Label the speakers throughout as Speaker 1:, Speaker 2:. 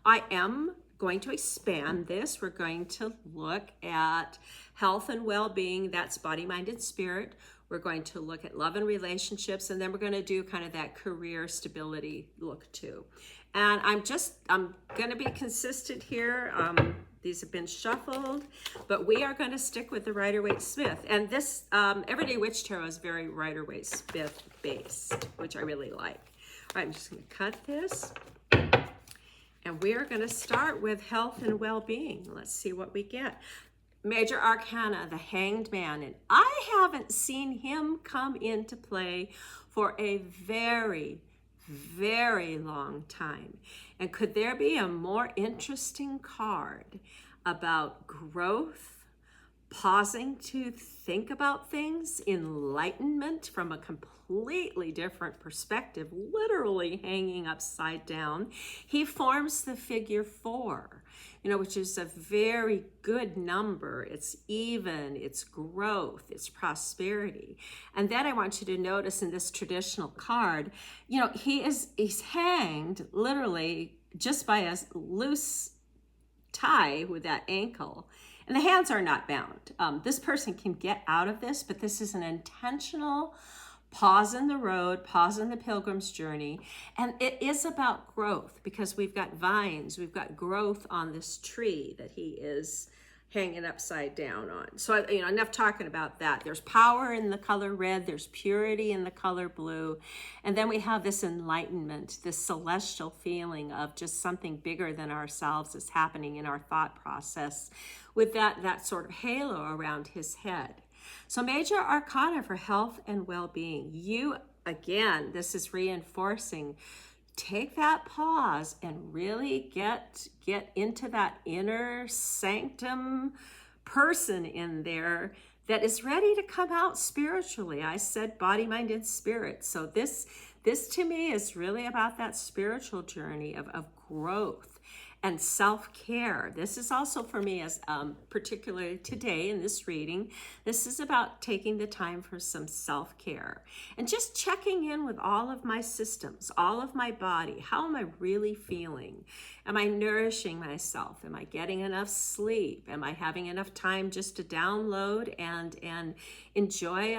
Speaker 1: I am going to expand this. We're going to look at health and well-being. That's body, mind, and spirit. We're going to look at love and relationships, and then we're going to do kind of that career stability look too. And I'm going to be consistent here. These have been shuffled, but we are going to stick with the Rider-Waite Smith. And this Everyday Witch Tarot is very Rider-Waite Smith based, which I really like. All right, I'm just going to cut this. And we are going to start with health and well-being. Let's see what we get. Major Arcana, the Hanged Man. And I haven't seen him come into play for a very, very long time. And could there be a more interesting card about growth, pausing to think about things, enlightenment from a completely different perspective, literally hanging upside down? He forms the figure 4, which is a very good number. It's even, it's growth, it's prosperity. And then I want you to notice in this traditional card, he's hanged literally just by a loose tie with that ankle. And the hands are not bound. This person can get out of this, but this is an intentional pause in the road, pause in the pilgrim's journey. And it is about growth because we've got vines, we've got growth on this tree that he is hanging upside down on. So, enough talking about that. There's power in the color red, there's purity in the color blue. And then we have this enlightenment, this celestial feeling of just something bigger than ourselves is happening in our thought process with that sort of halo around his head. So Major Arcana for health and well-being. Again, this is reinforcing. Take that pause and really get into that inner sanctum person in there that is ready to come out spiritually. I said body, mind, and spirit. So this to me is really about that spiritual journey of growth and self-care. This is also for me, as particularly today in this reading, this is about taking the time for some self-care and just checking in with all of my systems, all of my body. How am I really feeling? Am I nourishing myself? Am I getting enough sleep? Am I having enough time just to download and enjoy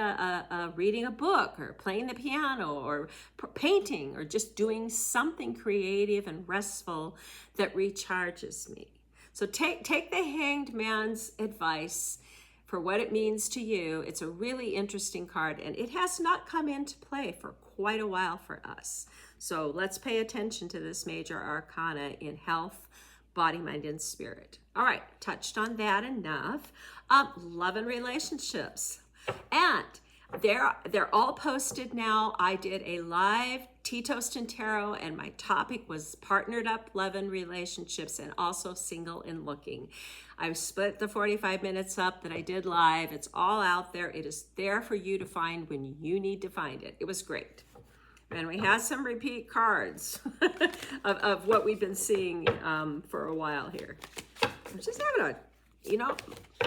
Speaker 1: reading a book or playing the piano or painting or just doing something creative and restful that recharges me? So take the Hanged Man's advice for what it means to you. It's a really interesting card, and it has not come into play for quite a while for us. So let's pay attention to this Major Arcana in health, body, mind, and spirit. All right, touched on that enough. Love and relationships. And they're all posted now. I did a live Tea Toast and Tarot, and my topic was partnered up love and relationships and also single and looking. I split the 45 minutes up that I did live. It's all out there. It is there for you to find when you need to find it. It was great. And we had some repeat cards of what we've been seeing for a while here. I'm just having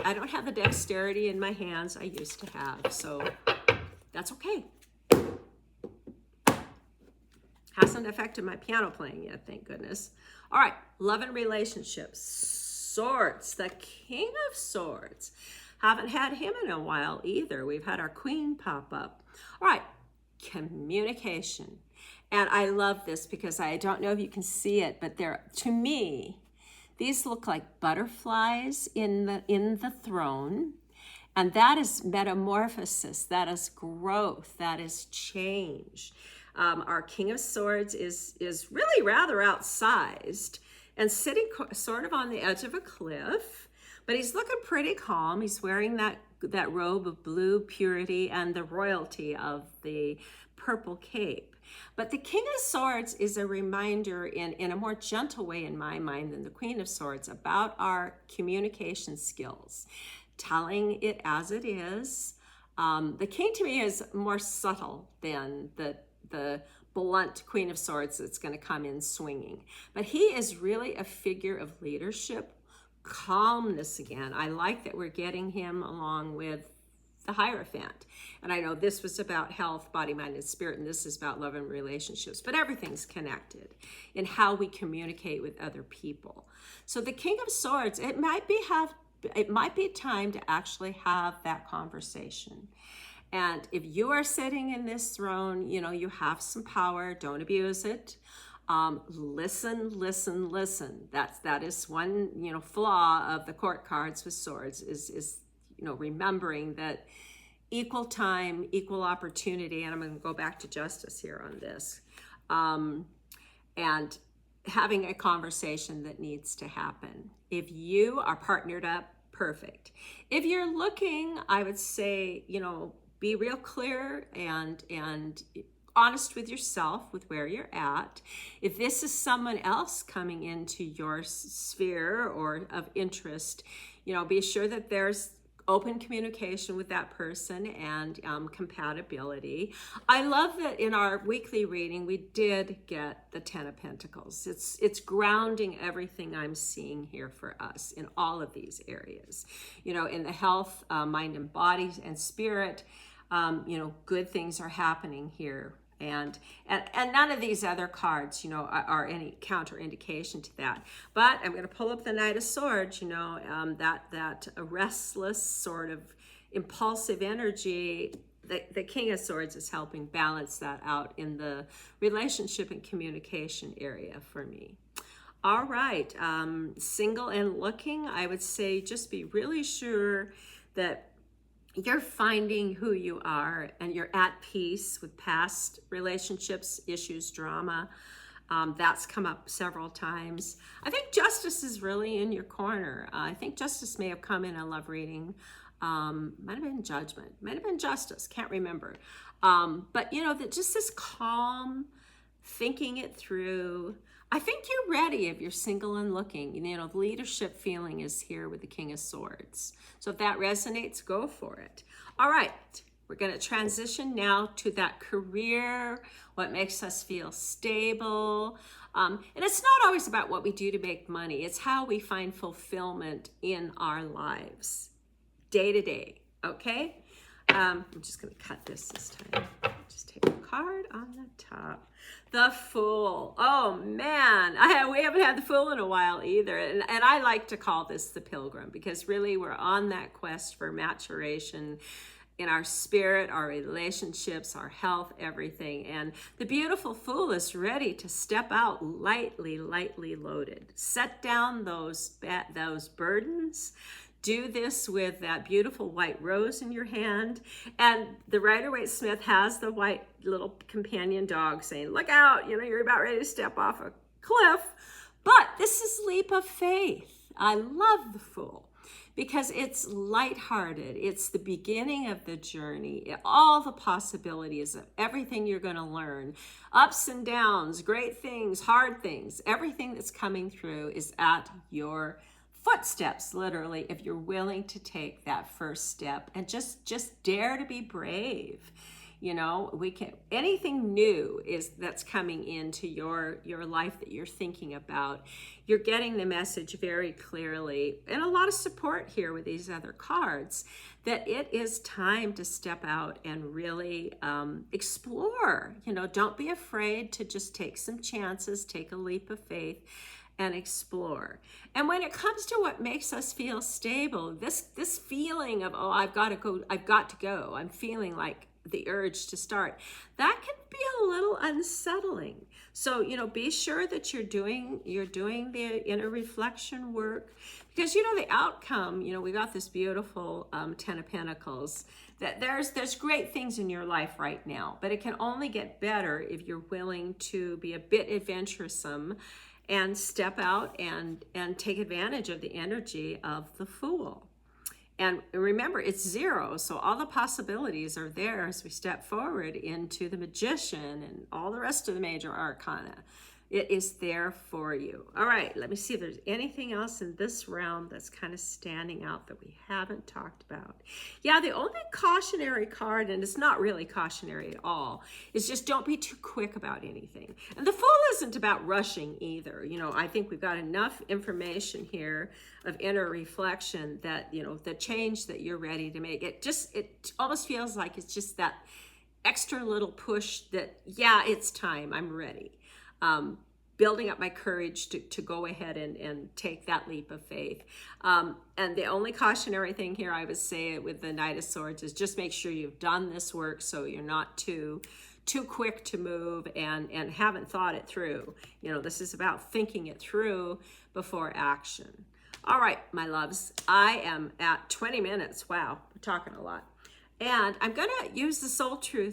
Speaker 1: I don't have the dexterity in my hands I used to have, so that's okay. Hasn't affected my piano playing yet, thank goodness. All right, love and relationships. Swords, the King of Swords. Haven't had him in a while either. We've had our Queen pop up. All right, communication. And I love this because I don't know if you can see it, but to me, these look like butterflies in the throne. And that is metamorphosis, that is growth, that is change. Our King of Swords is really rather outsized and sitting sort of on the edge of a cliff, but he's looking pretty calm. He's wearing that robe of blue purity and the royalty of the purple cape. But the King of Swords is a reminder in a more gentle way in my mind than the Queen of Swords about our communication skills, telling it as it is. The King to me is more subtle than the blunt Queen of Swords that's going to come in swinging. But he is really a figure of leadership, calmness again. I like that we're getting him along with the Hierophant. And I know this was about health, body, mind, and spirit, and this is about love and relationships, but everything's connected in how we communicate with other people. So the King of Swords, it might be time to actually have that conversation. And if you are sitting in this throne, you have some power, don't abuse it. Listen. That is one, flaw of the court cards with swords is remembering that equal time, equal opportunity, and I'm going to go back to justice here on this, and having a conversation that needs to happen. If you are partnered up, perfect. If you're looking, I would say, be real clear and honest with yourself, with where you're at. If this is someone else coming into your sphere or of interest, be sure that there's open communication with that person and compatibility. I love that in our weekly reading, we did get the Ten of Pentacles. It's grounding everything I'm seeing here for us in all of these areas. In the health, mind and body and spirit, good things are happening here. And none of these other cards, are any counter indication to that. But I'm going to pull up the Knight of Swords, that restless sort of impulsive energy. The King of Swords is helping balance that out in the relationship and communication area for me. All right, single and looking, I would say just be really sure that you're finding who you are and you're at peace with past relationships, issues, drama. That's come up several times. I think justice is really in your corner. I think justice may have come in a love reading. Might have been judgment, might have been justice, can't remember. But just this calm, thinking it through. I think you're ready if you're single and looking. The leadership feeling is here with the King of Swords. So if that resonates, go for it. All right, we're going to transition now to that career, what makes us feel stable. And it's not always about what we do to make money. It's how we find fulfillment in our lives, day to day, okay? I'm just going to cut this time. Just take a card on the top. The Fool. Oh man, we haven't had the Fool in a while either. And I like to call this the Pilgrim because really we're on that quest for maturation in our spirit, our relationships, our health, everything. And the beautiful Fool is ready to step out lightly loaded. Set down those burdens. Do this with that beautiful white rose in your hand. And the writer Waite Smith has the white little companion dog saying, look out, you're about ready to step off a cliff. But this is leap of faith. I love the Fool because it's lighthearted. It's the beginning of the journey. All the possibilities of everything you're going to learn, ups and downs, great things, hard things, everything that's coming through is at your footsteps, literally, if you're willing to take that first step and just dare to be brave. Anything new that's coming into your life that you're thinking about, you're getting the message very clearly, and a lot of support here with these other cards, that it is time to step out and really explore. Don't be afraid to just take some chances, take a leap of faith, and explore. And when it comes to what makes us feel stable, this feeling of, I've got to go, I'm feeling like the urge to start, that can be a little unsettling. So, be sure that you're doing the inner reflection work, because the outcome, we got this beautiful Ten of Pentacles, that there's great things in your life right now, but it can only get better if you're willing to be a bit adventuresome and step out and take advantage of the energy of the Fool. And remember, it's zero, so all the possibilities are there as we step forward into the Magician and all the rest of the major arcana. It is there for you. All right, let me see if there's anything else in this realm that's kind of standing out that we haven't talked about. Yeah, the only cautionary card, and it's not really cautionary at all, is just don't be too quick about anything. And the Fool isn't about rushing either. You know, I think we've got enough information here of inner reflection that, you know, the change that you're ready to make, it almost feels like it's just that extra little push that, yeah, it's time, I'm ready. Building up my courage to go ahead and take that leap of faith. And the only cautionary thing here I would say with the Knight of Swords is just make sure you've done this work so you're not too quick to move and haven't thought it through. You know, this is about thinking it through before action. All right, my loves, I am at 20 minutes. Wow, we're talking a lot. And I'm going to use the soul truth